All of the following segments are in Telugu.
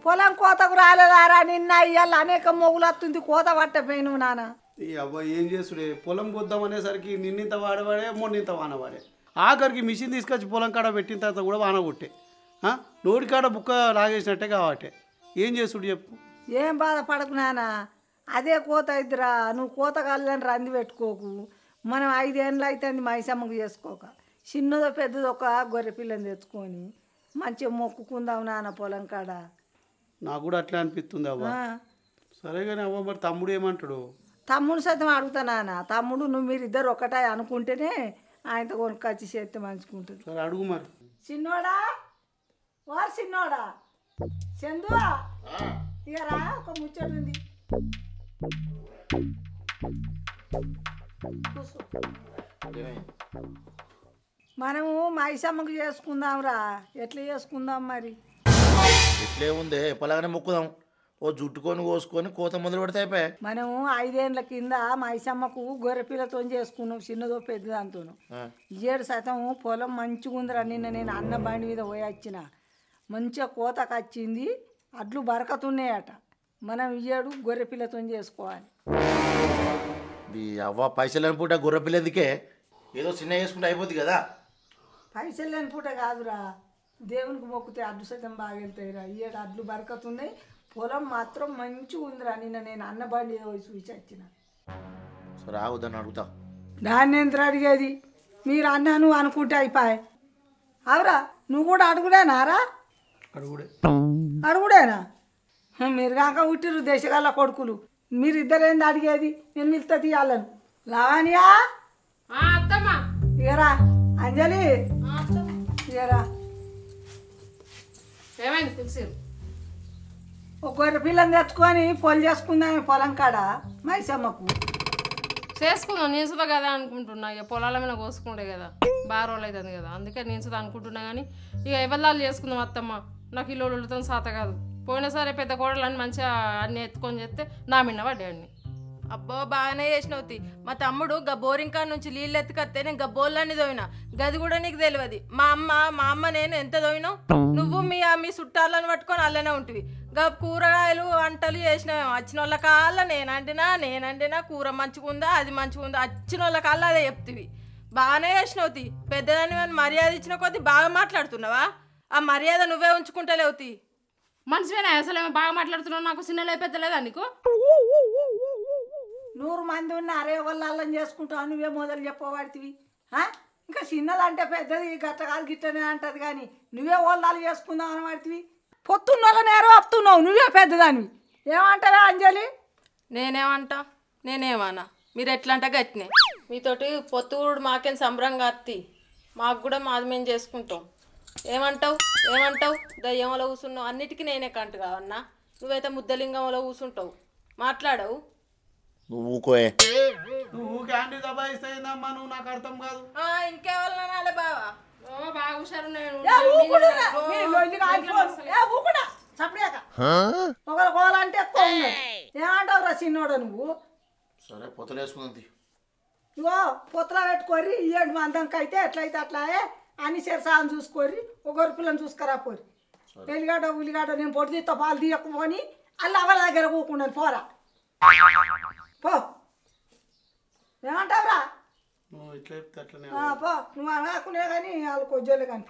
పొలం కోతకు రాలేదారా నిన్న ఇవాళ అనేక మొగులు వస్తుంది కోత పట్టపోయిను నాన్న ఈ అబ్బాయి ఏం చేస్తుడే పొలం కొద్దాం అనేసరికి నిన్నింత వాడవాడే మొన్నింత వానవాడే ఆఖరికి మిషన్ తీసుకొచ్చి పొలం కాడ పెట్టిన తర్వాత కూడా వాన కొట్టే నోటి కాడ బుక్క లాగేసినట్టే కాబట్టి ఏం చేసుడు చెప్పు ఏం బాధపడకు నాన్న అదే కోత ఇద్దరా నువ్వు కోత కాలని రంది పెట్టుకోకు మనం 5 ఏళ్ళు అవుతుంది మైసమ్మకు చేసుకోక చిన్నదో పెద్దదో ఒక గొర్రె పిల్లని తెచ్చుకొని మంచిగా మొక్కుకుందాం నాన్న పొలం కాడ నాకు కూడా అట్లా అనిపిస్తుంది అవ్వ సరే కానీ అవ్వ మరి తమ్ముడు ఏమంటాడు తమ్ముడు సైతం అడుగుతా నాన్న తమ్ముడు నువ్వు మీరిద్దరు ఒకటే అనుకుంటేనే ఆయనతో కొనుక్కొచ్చి చేస్తే మంచుకుంటుంది సరే అడుగు మరి చిన్నోడా వారు చిన్నోడా చందు ఇక రా ఒక ముచ్చట ఉంది మనము మైసమ్మకు చేసుకుందాంరా ఎట్లా చేసుకుందాం మరి ఎట్లే ఉంది పొలాగానే మొక్కుదాం ఓ జుట్టుకొని కోసుకొని కోత మొదలు పెడితే అయిపోయాయి మనము 5 ఏళ్ళ కింద మైసమ్మకు గొర్రె పిల్లతో చేసుకున్నాం చిన్నదో పెద్దదాంతోను 7 పొలం మంచిగా ఉందిరా నిన్న నేను అన్న బండి మీద పోయి వచ్చిన మంచిగా కోతకు వచ్చింది అడ్లు బరకతున్నాయట మనం 7 గొర్రె పిల్లతో చేసుకోవాలి అవ్వ పైసలు అనుకుంటా గుర్ర పిల్లదికే ఏదో చిన్న చేసుకుంటే అయిపోద్ది కదా పైసలు లేని పూట కాదురా దేవునికి మొక్కితే అడ్డు సైతం బాగా వెళ్తాయిరా 7 అడ్లు బరకతున్నాయి పొలం మాత్రం మంచిగా ఉందిరా నిన్న నేను అన్న బండి మీద పోయి చూసి వచ్చిన సరే ఆగుదాన్ని అడుగుతా దాన్ని ఎంత అడిగేది మీరు అన్నా నువ్వు అనుకుంటే అయిపోయాయి అవురా నువ్వు కూడా అడుగుడేనారా అడుగుడేనా మీరు కాక ఉట్టిరు దేశగాళ్ళ కొడుకులు మీరిద్దరేంది అడిగేది నేను మిల్తా తీయాలను లావానియా ఇగరా అంజలి ఇగరా ఒక గొర్రె పిల్లని తెచ్చుకొని పొలి చేసుకుందాం పొలం కాడ మైసమ్మకు చేసుకుందాం నేను సుధా కదా అనుకుంటున్నా ఇక పొలాల మీద కోసుకుంటే కదా బాగా రోజులు అవుతుంది కదా అందుకే నేను సుధా అనుకుంటున్నా కానీ ఇక ఎవరిదాలు చేసుకుందాం అత్తమ్మ నాకు ఇల్లుతో సాత కాదు పోయినా సరే పెద్ద కోడలని మంచిగా అన్ని ఎత్తుకొని చేస్తే నా మిన్న పడ్డాడిని అబ్బో బాగానే చేసినవుతి మా తమ్ముడు బోరింగ్ కాడ నుంచి నీళ్ళు ఎత్తుకొస్తే నేను బోళ్ళని దోయినా గది కూడా నీకు తెలియదు మా అమ్మ నేను ఎంత దోయినావు నువ్వు మీ చుట్టాలను పట్టుకొని అల్లనే ఉంటుంది కూరగాయలు వంటలు చేసినావేమో వచ్చిన వాళ్ళ కాళ్ళ నేనండినా కూర మంచిగుందా అది మంచిగుందా వచ్చిన వాళ్ళ కాళ్ళ అదే చెప్తివి బాగానే చేసినవుతి పెద్దదాన్ని మర్యాద ఇచ్చిన కొద్దీ బాగా మాట్లాడుతున్నావా ఆ మర్యాద నువ్వే ఉంచుకుంటలేవుతి మనిషివేనా అసలు ఏమో బాగా మాట్లాడుతున్నావు నాకు చిన్నలు అయిపోతలేదా నీకు 100 మంది ఉన్న అరే వాళ్ళు అల్లం చేసుకుంటావు నువ్వే మొదలు చెప్పబడితివి ఇంకా చిన్నదంటే పెద్దది గట్ట కాదు గిట్టనే అంటది కానీ నువ్వే వాళ్ళు చేసుకుందాం అని పడితివి పొత్తున్న వాళ్ళని ఎరవ వస్తున్నావు నువ్వే పెద్దదానివి ఏమంటావా అంజలి నేనేమన్నా మీరు ఎట్లా అంటే గట్టినే మీతోటి పొత్తుడు మాకేం సంబరంగా అత్తి మాకు కూడా మాది మేము చేసుకుంటాం ఏమంటావు దయ్యంలో కూర్చున్నావు అన్నిటికీ నేనే కంటు కావన్నా నువ్వైతే ముద్దలింగంలో కూర్చుంటావు మాట్లాడవు నువ్వు ఊకోయే నువ్వు క్యాండీ దబాయిస్తాయిందమ్మా నువ్వు నాకు అర్థం కాదు ఇంకెవరినాలే బావా బాగా హుషారు ఒకరు కోవాలంటే ఎక్కువ ఏమంటావు రా చిన్నోడు నువ్వు సరే పొత్తులు వేసుకుంది ఇగో పొత్తులా పెట్టుకోరి ఇయ్యండి మందంకి అయితే ఎట్లయితే అట్లాగే అన్ని సరిసాన్ని చూసుకోరి ఒకరి పిల్లని చూసుకురా పోరి ఉల్లిగడ్డ నేను పొడి తీస్తా పాలు తీయకపోని అల్లు అవల దగ్గర కూకుండా పోరా పో ఏమంటావురా పో నువ్వు అనకునే కానీ వాళ్ళు కొద్దిలే కానీ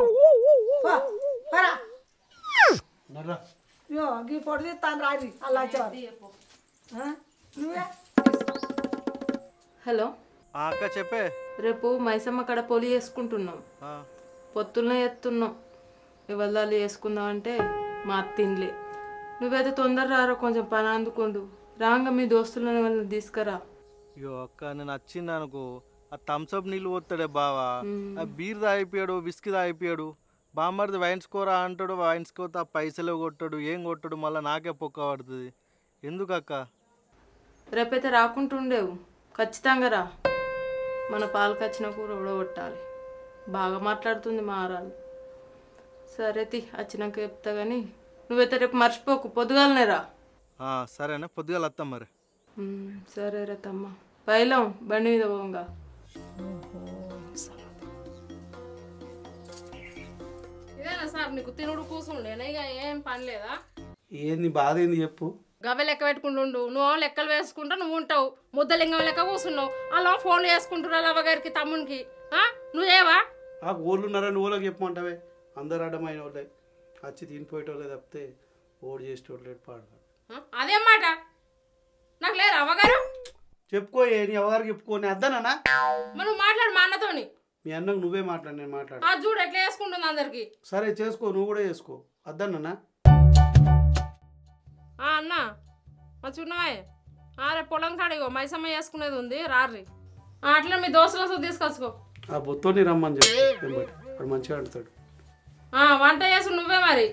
పోరా ఈ పొడి తీస్తాను రాది అలా నువ్వే హలో అక్క చెప్పే రేపు మైసమ్మ కడ పొలి చేసుకుంటున్నాం పొత్తులనే ఎత్తున్నాం ఇవాళ చేసుకుందాం అంటే మా అత్తిండ్లే నువ్వైతే తొందర రారో కొంచెం పని అందుకోండు రాంగ మీ దోస్తులను వాళ్ళని తీసుకురా అయ్యో అక్క నేను వచ్చింది అనుకో ఆ థమ్స్అప్ నీళ్ళు పోతాడే బావా ఆ బీర్ తాగిపోయాడు విస్కీ తాగిపోయాడు బామ్మడిది వైన్స్కోరా అంటాడు వైన్స్కోతా పైసలు కొట్టాడు ఏం కొట్టాడు మళ్ళీ నాకే పొక్క పడుతుంది ఎందుకు అక్క రేపైతే రాకుంటుండేవు ఖచ్చితంగా రా మన పాలకు వచ్చిన కూర ఉడగొట్టాలి బాగా మాట్లాడుతుంది మా ఆరాలు సరే వచ్చినాక చెప్తా కానీ నువ్వైతే రేపు మర్చిపోకు పొద్దుగాలనే రా సరేనా పొద్దుగాల వస్తాం మరి సరే రే తమ్మ పైలం బండి మీద పోంగా ఇదేనా సార్ నీకు తినుడు కూర్చుండేనా ఇక ఏం పని లేదా ఏంది బాధ ఏంది చెప్పు. గవ్వె లెక్క పెట్టుకుంటుండు, నువ్వు లెక్కలు వేసుకుంటా నువ్వు ఉంటావు, ముద్దలింగం లెక్క కూర్చున్నావు. అలా ఫోన్లు వేసుకుంటున్నావు అవ్వగారికి తమ్మునికి. నువ్వు ఏవా ఆ ఊళ్ళు ఉన్నారని ఊళ్ళకి చెప్పమంటావే. అందరు అడ్డమైన వాళ్ళే వచ్చి తినిపోయేటోళ్ళే తప్పితే ఓడి చేసేటోళ్ళు పాడతారు. అదేం మాట నాకు లేరు అవ్వగారు. చెప్పుకోయే నీ ఎవరికి చెప్పుకోని అద్దనా. నువ్వు మాట్లాడు మా అన్నతోని. మీ అన్నకు నువ్వే మాట్లాడు, నేను మాట్లాడు. చూడు ఎట్లా వేసుకుంటుంది అందరికి. సరే చేసుకో, నువ్వు కూడా చేసుకో. అద్దన్నా అన్న మంచిగా ఉన్నావే. రేపు పొలం కాడిగో మైసమ్మ వేసుకునేది ఉంది, రారి. అట్లా మీ దోస్తులు తీసుకొచ్చుకో. ఆ బొత్తోని రమ్మని చెప్పి వాడు మంచిగా ఆడుతాడు. వంట చేసు నువ్వే మరి.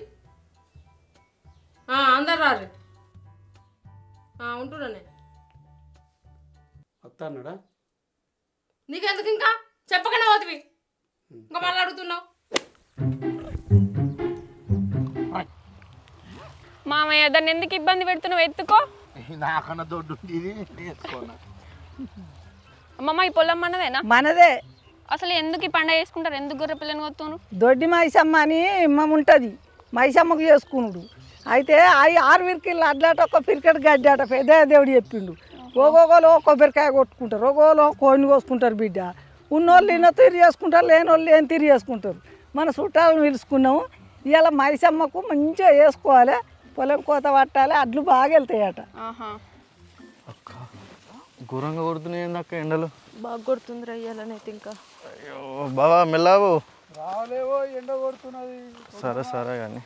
అందరు రారి. ఉంటున్నానే. అత్త అన్నాడా? నీకెందుకు ఇంకా చెప్పకనే పోతివి, ఇంకా మళ్ళీ అడుగుతున్నావు. మామయ్య దాన్ని ఎందుకు ఇబ్బంది పెడుతున్నావు? ఎత్తుకో. నాకన్నా దొడ్డు అమ్మమ్మ ఈ పొలం మనదేనా? మనదే. అసలు ఎందుకు ఈ పండగ చేసుకుంటారు? ఎందుకు గొర్రె పిల్లని కొత్తును? దొడ్డి మైసమ్మ అని ఉంటుంది, మైసమ్మకు చేసుకున్నాడు. అయితే అవి 6 విరికిళ్ళు అడ్లాట ఒక పిరికెట్ గడ్డాట పెద్ద దేవుడు చెప్పిండు. ఒక్కొక్కరు కొబ్బరికాయ కొట్టుకుంటారు, ఒక్కొక్కరు కోడిని కోసుకుంటారు. బిడ్డ ఉన్నోళ్ళు ఇన్న తీరు చేసుకుంటారు, లేని వాళ్ళు ఏం తీరు చేసుకుంటారు. మన చుట్టాలను పిలుచుకున్నాము. ఇవాళ మైసమ్మకు మంచిగా వేసుకోవాలి, పొలం కోత పట్టాలి, అడ్లు బాగా వెళ్తాయట. అక్క ఘోరంగా కొడుతున్నాయి అక్క ఎండలు. బాగా కొడుతుంది రయ్యాలనైతే ఇంకా. అయ్యో బావా మెల్లావు. రాలేవో ఎండ కొడుతున్నది. సరే సరే కానీ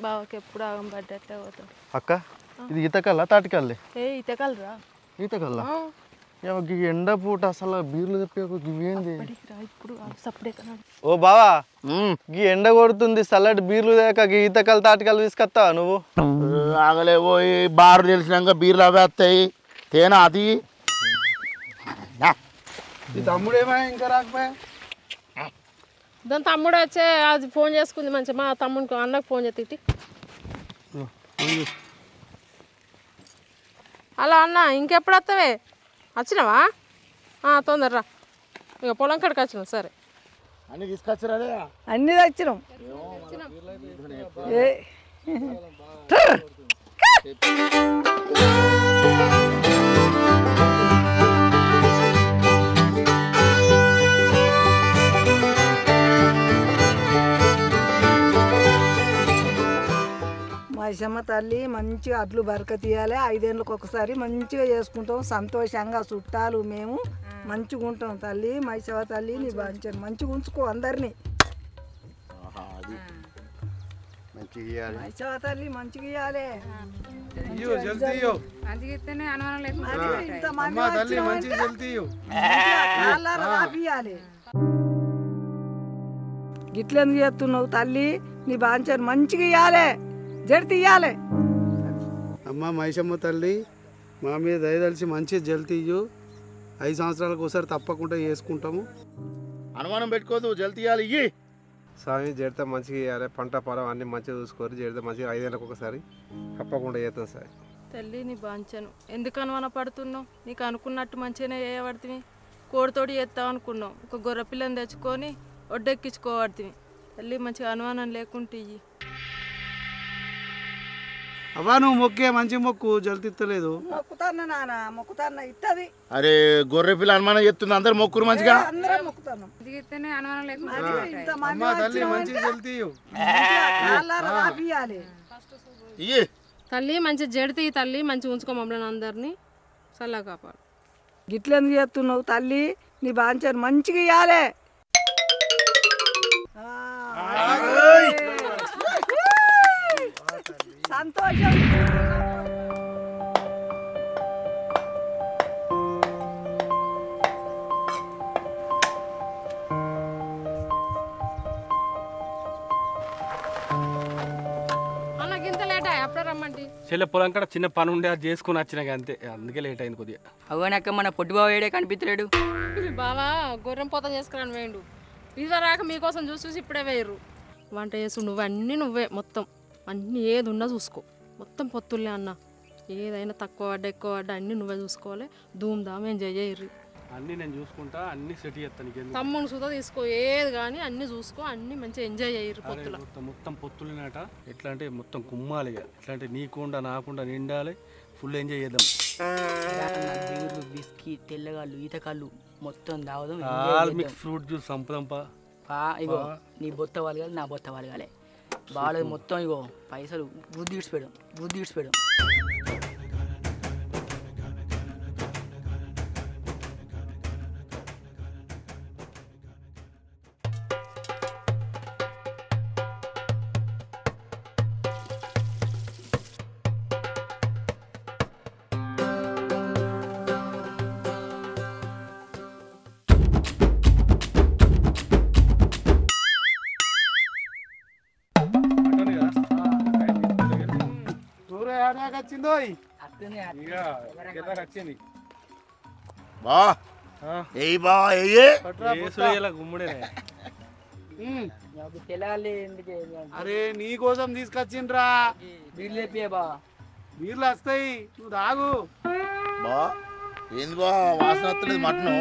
బావకి ఎప్పుడు ఆగం పడ్డట్లే పోతాం. అక్క ఇది ఈతకల్లా తాటికల్లి? ఈతకలరా ఈతకల్లా ఈ ఎండ పూట అసలు బీర్లు తెప్పి ఇవేంది ఇప్పుడు సప్పుడే కదా. ఓ బావా ఈ ఎండ కొడుతుంది, చల్లటి బీర్లు దేక ఈతకల్ తాటికల్లు తీసుకొస్తావా నువ్వు? ఆగలే పోయి బారు తెలిసినాక బీర్లు అవే వస్తాయి తేనా అది. ఈ తమ్ముడేమో ఇంకా రాకపోయా? దాని తమ్ముడు వచ్చే అది ఫోన్ చేసుకుంది మంచిగా. మా తమ్ముడికి అన్నకు ఫోన్ చేతి. అలా అన్న ఇంకెప్పుడు వస్తావే? వచ్చినావా? తొందరరా, ఇక పొలం కాడికి వచ్చినావు. సరే అన్ని తీసుకొచ్చారా? అన్నీ తెచ్చినాం. మైసమ్మ తల్లి మంచిగా అడ్లు బరక తీయాలి. 5 ఏళ్ళకి ఒకసారి మంచిగా చేసుకుంటాం, సంతోషంగా చుట్టాలు మేము మంచిగా ఉంటాం. తల్లి మైసమ్మ తల్లి నీ బాంచాను మంచిగా ఉంచుకో అందరినీ. మైసమ్మ తల్లి మంచిగా ఇవ్వాలి. గిట్లెందుకు చేస్తున్నావు తల్లి? నీ బాంచాను మంచిగా ఇవ్వాలి, జడి తీయాలి. అమ్మ మైసమ్మ తల్లి మా మీద దయదలిసి మంచి జల్ తీయు. 5 సంవత్సరాలకు ఒకసారి తప్పకుండా చేసుకుంటాము. అనుమానం పెట్టుకోదు, జల్ తీయాలి. ఇయ్యి స్వామి జడితే మంచిగా ఇవ్వాలి, పంట పొలం అన్నీ మంచిగా చూసుకోరు. జడితే మంచిగా 5 ఏళ్ళకి ఒకసారి తప్పకుండా చేస్తాం సార్. తల్లి నీ బాంచాను ఎందుకు అనుమాన పడుతున్నావు? నీకు అనుకున్నట్టు మంచిగానే చేయబడుతుంది. కోడితోటి చేస్తావు అనుకున్నావు, ఒక గొర్రె పిల్లని తెచ్చుకొని ఒడ్డెక్కించుకోబడుతుంది. తల్లి మంచిగా అనుమానం లేకుంటే ఇయ్యి. అవ్వా నువ్వు మొక్కే మంచి మొక్కు, జల్తిత్తలేదు. మొక్కుతాను నాన్న, మొక్కుతాను ఇత్తది. అరే గొర్రె పిల్ల అనుమానం చెప్తుంది, అందరు మొక్కురు మంచిగా. అందరం మొక్కుతాను. అమ్మ తల్లి మంచి జల్తీయు. ఇయ్యి తల్లి మంచి జడితే తల్లి మంచి ఉంచుకో మమ్మల్ని అందరినీ చల్లగా కాపాడు. గిట్లెందుకు చేస్తున్నావు తల్లి? నీ బాంచాను మంచిగా ఇవ్వాలి. సంతోషం. అన్నకి ఇంత లేట్ అప్పుడే రమ్మంటి. చెల్లె పొలం కాడ చిన్న పని ఉండే అది చేసుకుని వచ్చినాక అంతే, అందుకే లేట్ అయింది కొద్దిగా. అవునక్క మన పొట్టి బావ ఏడే కనిపించలేడు. బావా గొర్రెం పోతం చేసుకురాని వేయండు. ఇది రాక మీకోసం చూసి చూసి ఇప్పుడే వేయరు. వంట చేసు నువ్వు అన్నీ నువ్వే మొత్తం అన్నీ ఏది ఉన్నా చూసుకో. మొత్తం పొత్తులే అన్న, ఏదైనా తక్కువ పడ్డ ఎక్కువ పడ్డ అన్నీ నువ్వే చూసుకోవాలి. ధూమ్ ధామ్ ఎంజాయ్ చేయరు. అన్నీ నేను చూసుకుంటా, అన్నీ సెట్ చేస్తాను. నీకు తమ్ముని సుధా తీసుకో, ఏది కానీ అన్నీ చూసుకో, అన్నీ మంచిగా ఎంజాయ్ చేయరు పొత్తుల. మొత్తం పొత్తులునట. ఎట్లా అంటే మొత్తం కుమ్మాలి, ఎట్లా అంటే నీకుండా నాకుండా నిండాలి, ఫుల్ ఎంజాయ్ చేద్దాం. బీర్లు బిస్కీ తెల్లగాళ్ళు ఈతకాళ్ళు మొత్తం తాగుదాం. ఆల్ మిక్స్ ఫ్రూట్ జ్యూస్ సంపదంపా. ఇగో నీ బొత్త వాళ్ళగాలి, నా బొత్త వాళ్ళగాలి. బాగా మొత్తం ఇగో పైసలు వృద్ధి ఇడిచిపోయాం. వచ్చింది బా ఏయ్ బా ఏ గుమ్మడే. తెల్లగాలి ఎందుకు అరే నీ కోసం తీసుకొచ్చిండ్రా. బీర్లు లేపియే బా. బీర్లు వస్తాయి, నువ్వు తాగు. బా ఏంది బా వాసన వస్తలేదు మటను.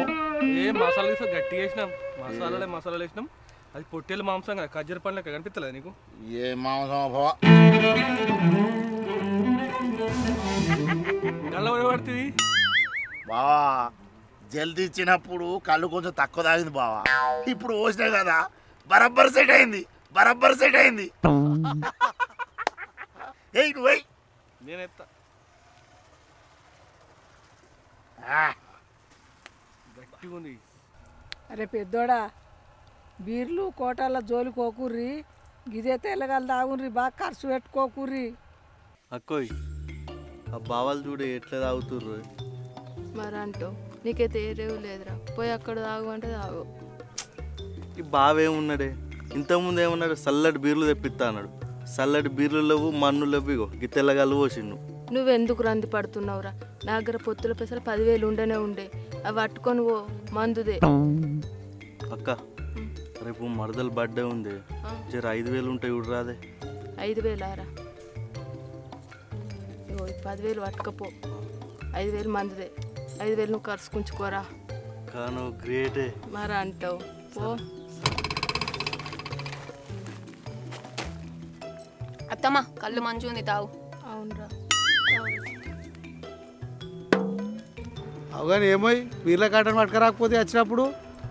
మసాలా తీసుకో, గట్టిగా వేసినాం. మసాలాలు వేసినాం. అది పొట్టేలు మాంసం కదా, ఖర్జూర పండ్లు లెక్క కనిపిస్తలేదు నీకు? ఏ మాంసం బా పడుతుంది బావా. జల్దీ ఇచ్చినప్పుడు కళ్ళు కొంచెం తక్కువ తాగింది బావా. ఇప్పుడు పోసినా కదా బరబ్బర్ సెట్ అయింది. ఏయ్ నువ్వు నేనెత్తా. గట్టిగా ఉంది. అరే పెద్దోడా, బీర్లు కోటాల జోలి కోకుర్రి, గిదే తెల్లగాలు తాగుర్రి, బాగా ఖర్చు పెట్టుకోకుర్రి. అక్కోయ్ ఆ బావాలు చూడే ఎట్లా తాగుతుర్రు. మరి అంటూ నీకైతే ఏ రేవు లేదురా, పోయి అక్కడ తాగు అంటే తాగు. ఈ బావేమున్నాడే, ఇంతకుముందు ఏమన్నాడు, చల్లటి బీర్లు తెప్పిస్తా అన్నాడు. చల్లటి బీర్లు లేవు, మన్ను లేవు. ఇగో గిత్తెల్లగాలు పోసిండు. నువ్వెందుకు రంది పడుతున్నావురా? నా దగ్గర పొత్తుల పైసలు 10,000 ఉండే అవి పట్టుకొని ఓ మందుదే. అక్క రేపు మరదలు బర్త్డే ఉంది, జర 5,000 ఉంటాయి చూడు రాదే. 5,000రా? ఇగో 10,000 పట్టుకపో, 5,000 మందుదే. 5,000 నువ్వు ఖర్చుకుంచుకోరా. కాను గ్రేటే. మరి అంటావు పో. అత్తమ్మ కళ్ళు మంచిగా ఉంది, తాగు. అవునరా. అవగానే ఏమోయ్ బీర్ల కాటన్ పట్టుకరాకపోతే వచ్చినప్పుడు.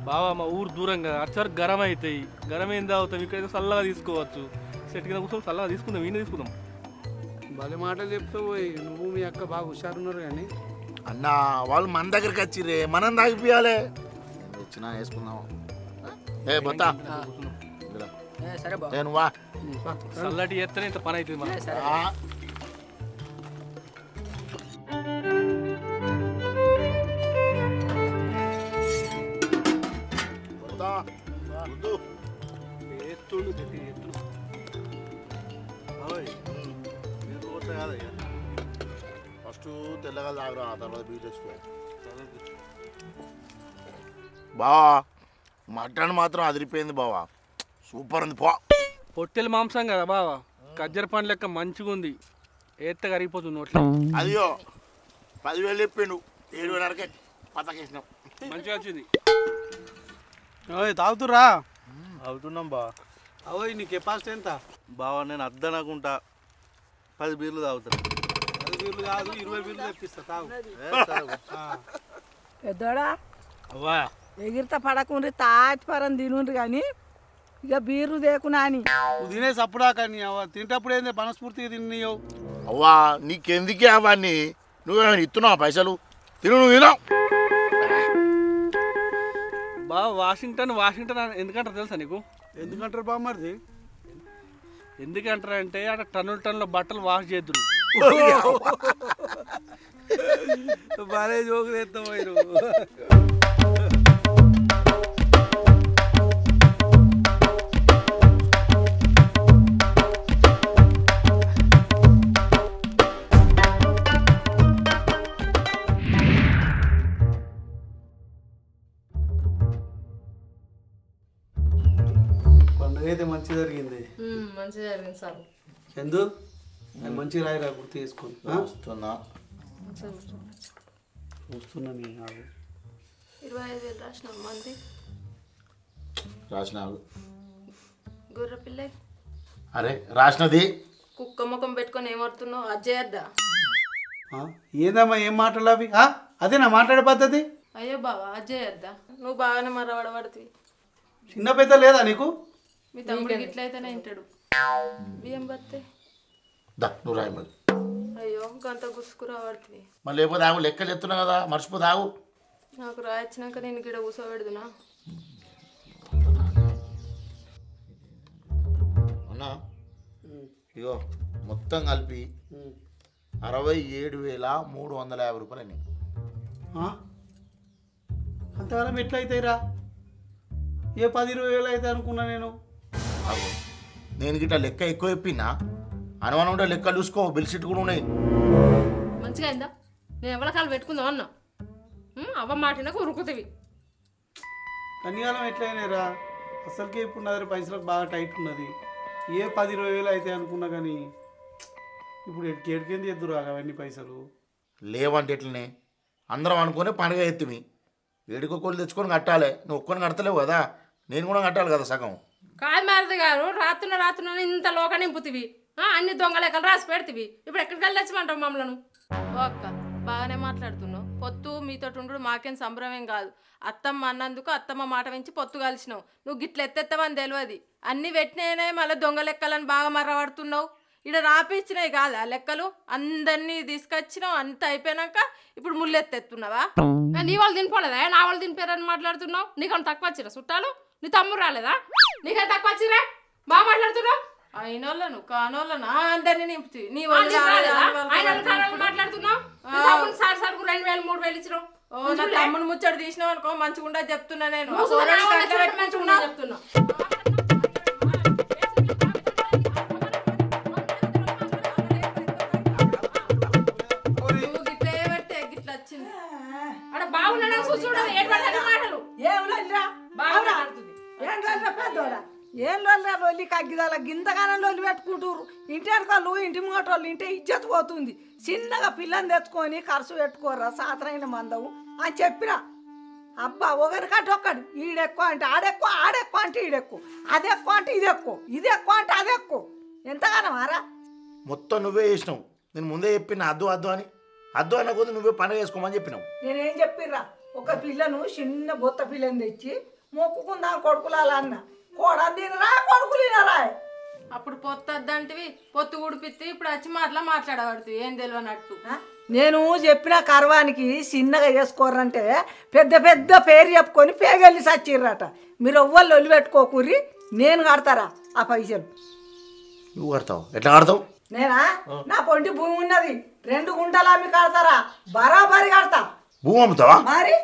బావా మా ఊరు దూరంగా వచ్చారు, గరం అవుతాయి. గరం ఏం తాగుతాం, ఇక్కడైతే చల్లగా తీసుకోవచ్చు. సెట్ కింద కూర్చొని చల్లగా తీసుకుందాం, ఈయన తీసుకుందాం. భలే మాటలు చెప్తావు పోయి. నువ్వు మీ అక్క బాగా హుషారున్నారు కానీ. అన్న వాళ్ళు మన దగ్గరికి వచ్చిర్రే, మనం తాగిపియాలి. వచ్చినా వేసుకుందాం. ఏ బొత్తా సరే బా. నేను వా చల్లటి ఎత్తనే ఇంత పని అవుతుంది మనకి. ఫస్ట్ తెల్లగా తాగురా, తర్వాత బీచ్ వేసుకో. బావా మటన్ మాత్రం అదిరిపోయింది బావా, సూపర్ ఉంది. పొట్టెల మాంసం కదా బావా, ఖర్జూర పండ్ల లెక్క మంచిగా ఉంది. ఏత్త కరిగిపోతుంది నోట్లో. అదిగో 10,000 చెప్పిండు, 7,500కే పతకేసినాం. మంచిగా వచ్చింది. తాగుతురా? అవుతున్నాం బా. అవోయ్ నీ కెపాసిటీ ఎంత? బావా నేను అద్దనకుంటా 10 బీర్లు తాగుతాను. 10 బీర్లు కాదు, 20 బీర్లు తెప్పిస్తా, తాగు. పెద్దోడా అవ్వా ఎగిరిత పడకుండ్రి, తాటి పరం తినుండ్రి కానీ ఇక బీర్లు దేకునా అని. నువ్వు తినే సప్పుడా కానీ తింటప్పుడు ఏంది మనస్ఫూర్తిగా తిన్నావు. అవ్వా నీకెందుకే అవన్నీ, నువ్వేమైనా ఇస్తున్నావా పైసలు? నువ్వు తినావు. బావా వాషింగ్టన్ ఎందుకంటారు తెలుసా నీకు? ఎందుకంటారు బామ్మర్ది? ఎందుకంటారు అంటే అక్కడ టన్నుల బట్టలు వాష్ చేద్దురు. బాగా జోకులు ఎత్తావు. పండుగ అయితే మంచిగా జరిగింది. మంచిగా జరిగింది సార్. ఎందు మంచిగా రాయిరా, గుర్తు చేసుకొని. వస్తున్నా చూస్తున్నా నేను. 25,000 రాసినాం మంది రాసినావు గుర్ర పిల్ల అరే రాసినది కుక్క ముఖం పెట్టుకొని ఏమడుతున్నావు అజ్జయద్దా ఏందమ్మా ఏం మాటలు అవి అదేనా మాట్లాడే పద్ధతి? అయ్యో బావా అజ్జయద్దా నువ్వు బాగానే మరవడబడుతుంది చిన్న పెద్ద లేదా నీకు? మీ తమ్ముడికి ఇట్లయితేనే వింటాడు బియ్యం బత్తే దా నువ్వు రాయి మరి. అయ్యో గంత గుసుకురాబడుతుంది మళ్ళీ లేకపోతే ఆగు లెక్కలు ఎత్తున్నా కదా మర్చిపోతే ఆగు. నాకు రాయించినాక నేను ఇక్కడ కూర్చోబెడుదునా అన్నా ఇగో మొత్తం కలిపి 67,350 రూపాయలు. అంతకాలం ఎట్లయితాయిరా? ఏ 10-20 వేలు అయితే అనుకున్నా నేను. నేను గిట్లా లెక్క ఎక్కువ చెప్పినా అనుమానం ఉంటే లెక్కలు చూసుకో, బిల్ షీట్ కూడా ఉన్నాయి. మంచిగా అయిందా? నేను ఎవరి కాలు పెట్టుకుందాం అన్నా అవ్వ మాటినాక ఉరుకుతావి. కన్యాలం ఎట్లయినాయిరా? అసలుకే ఇప్పుడు నా దగ్గర పైసలకు బాగా టైట్ ఉన్నది. ఏ 10-20 వేలు అయితే అనుకున్నా కానీ ఇప్పుడు ఎడికేంది ఎద్దురు అవన్నీ పైసలు లేవంటే ఎట్లనే అందరం అనుకుని పండుగ ఎత్తిమి ఏడుకొకళ్ళు తెచ్చుకొని కట్టాలి. నువ్వు ఒక్కొని కడతలేవు కదా, నేను కూడా కట్టాలి కదా సగం. కాదు మారది గారు రాత్రున ఇంత లోక నింపుతివి అన్ని దొంగ లెక్కలు రాసి పెడతవి. ఇప్పుడు ఎక్కడికి వెళ్ళి తెచ్చమంటావు మమ్మల్ని? ఓ అక్క బాగానే మాట్లాడుతున్నావు. పొత్తు మీతో ఉండు మాకేం సంబరమేం కాదు. అత్తమ్మ అన్నందుకు అత్తమ్మ మాట వెంచి పొత్తు కలిసినావు. నువ్వు గిట్ల ఎత్తెత్తవని తెలియదు. అన్ని పెట్టినాయనే మళ్ళీ దొంగ లెక్కలని బాగా మర్రపడుతున్నావు. ఇక్కడ రాపిచ్చినాయి కాదు ఆ లెక్కలు అందరినీ తీసుకొచ్చినావు. అంత అయిపోయినాక ఇప్పుడు ముళ్ళు ఎత్తెత్తున్నావా? నీ వాళ్ళు తినిపోలేదా? నా వాళ్ళు తినిపోయారని మాట్లాడుతున్నావు. నీకన్నా తక్కువ వచ్చిరా చుట్టాలు? నీ తమ్ముడు రాలేదా? నీకన్నా తక్కువ వచ్చిరా? బాగా మాట్లాడుతున్నావు. అయినోళ్ళను కానోళ్ళను అందరినీ నింపుతుంది. నీ మాట్లాడుతున్నావు. 2,000-3,000 ఇచ్చినావు. నా తమ్ముడు ముచ్చట తీసినావు అనుకో మంచిగుండా చెప్తున్నా నేను. చెప్తున్నా ఏం లొల్లిరా లొల్లి కగ్గిదాల గింతగానే లొల్లి పెట్టుకుంటారు. ఇంటి వెనకాళ్ళు ఇంటి ముంగటోళ్ళు ఇంటే ఇజ్జత్ పోతుంది. చిన్నగా పిల్లని తెచ్చుకొని ఖర్చు పెట్టుకోరా సాతరైన మందవు అని చెప్పిరా. అబ్బా ఒకరికంటే ఒక్కడు ఈడెక్కువ అంటే ఆడెక్కువ, ఆడెక్కువ అంటే ఈడెక్కువ, అది ఎక్కువ అంటే ఇది ఎక్కువ, ఇది ఎక్కువ అంటే అది ఎక్కువ. ఎంతగానో మారా మొత్తం నువ్వే చేసినావు. నేను ముందే చెప్పిన అద్దు అద్దు అని. అద్దు అన్న కొద్ది నువ్వే పండుగ చేసుకోమని చెప్పినావు. నేనేం చెప్పిర్రా? ఒక పిల్లను చిన్న బొత్త పిల్లని తెచ్చి మొక్కుకుందాం కొడుకులాల అన్న. కోడా తినరా కొడుకులు తినరా? అప్పుడు పొత్తద్దంటివి పొత్తు ఉడిపిత్తి ఇప్పుడు వచ్చి మాట్లాడబడుతుంది ఏం తెలియనట్టు. నేను చెప్పిన కర్వానికి చిన్నగా చేసుకోరంటే పెద్ద పెద్ద పేరు చెప్పుకొని పేగల్లి సచ్చిర్రట. మీరు ఎవ్వరు ఒళ్ళు పెట్టుకోకూరి, నేను కడతారా ఆ పైసలు? నువ్వు కడతావు? ఎట్లా కడతావు? నేనా? నా పొంటి భూమి ఉన్నది, 2 గుంటలు అమ్మి కడతారా? బరాబరి కడతా. భూమి అమ్ముతావా? మరి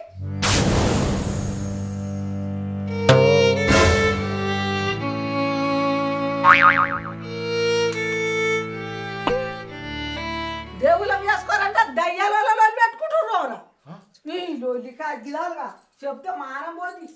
దేవుళ్ళం చేసుకోరంటే దయ్యాలలో పెట్టుకుంటున్నారా? ఈ లోలిక అగ్గిలాలుగా చెప్తే మానం పోతుంది.